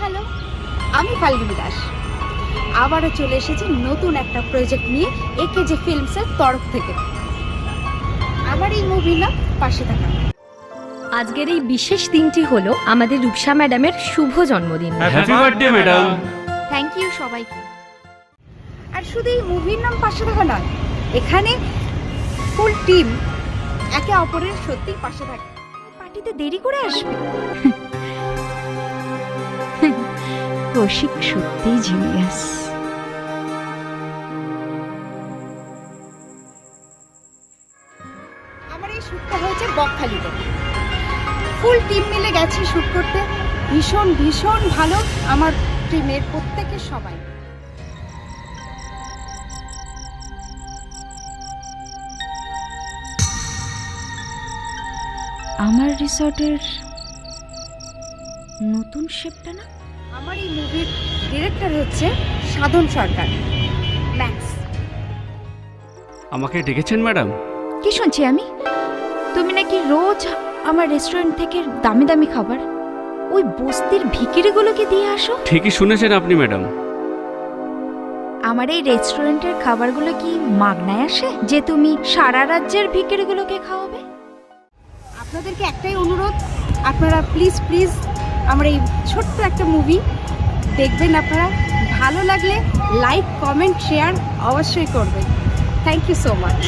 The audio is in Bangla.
হ্যালো, আমি ফাল্গুনী দাস। আবারও চলে এসেছি নতুন একটা প্রজেক্ট নিয়ে একেজে ফিল্মসের তরফ থেকে। আমার এই মুভির নাম পাশে থাকা। আজকের এই বিশেষ দিনটি হলো আমাদের রূপসা ম্যাডামের শুভ জন্মদিন। Happy birthday madam. Thank you সবাইকে। আর শুধু এই মুভির নাম পাশে থাকা নয়, এখানে ফুল টিম একে অপরের সত্যি পাশে থাকে। পার্টিতে দেরি করে আসবে। কৌশিক সত্যিই জিনিয়াস। আমার এই শ্যুটটা হয়েছে বকখালিতে। ফুল টিম মিলে গেছে শ্যুট করতে। ভীষণ ভীষণ ভালো আমার টিমের প্রত্যেকের সবাই। আমার রিসর্টের নতুন শেপটা না? আমার এই মুভির ডিরেক্টর হচ্ছে সাধন সরকার, ম্যাক্স। আমাকে ডেকেছেন ম্যাডাম? কি শুনছি আমি? তুমি নাকি রোজ আমার রেস্টুরেন্ট থেকে দামি দামি খাবার ওই বস্তির ভিখিরিগুলোকে দিয়ে আসো? ঠিকই শুনেছেন আপনি ম্যাডাম। আমার এই রেস্টুরেন্টের খাবারগুলো কি মাগনায় আসে যে তুমি সারা রাজ্যের ভিখিরিগুলোকে খাওয়াবে? আপনাদেরকে একটাই অনুরোধ, আপনারা প্লিজ প্লিজ আমার এই ছোট্ট একটা মুভি দেখবেন। আপনারা ভালো লাগলে লাইক, কমেন্ট, শেয়ার অবশ্যই করবেন। Thank you so much.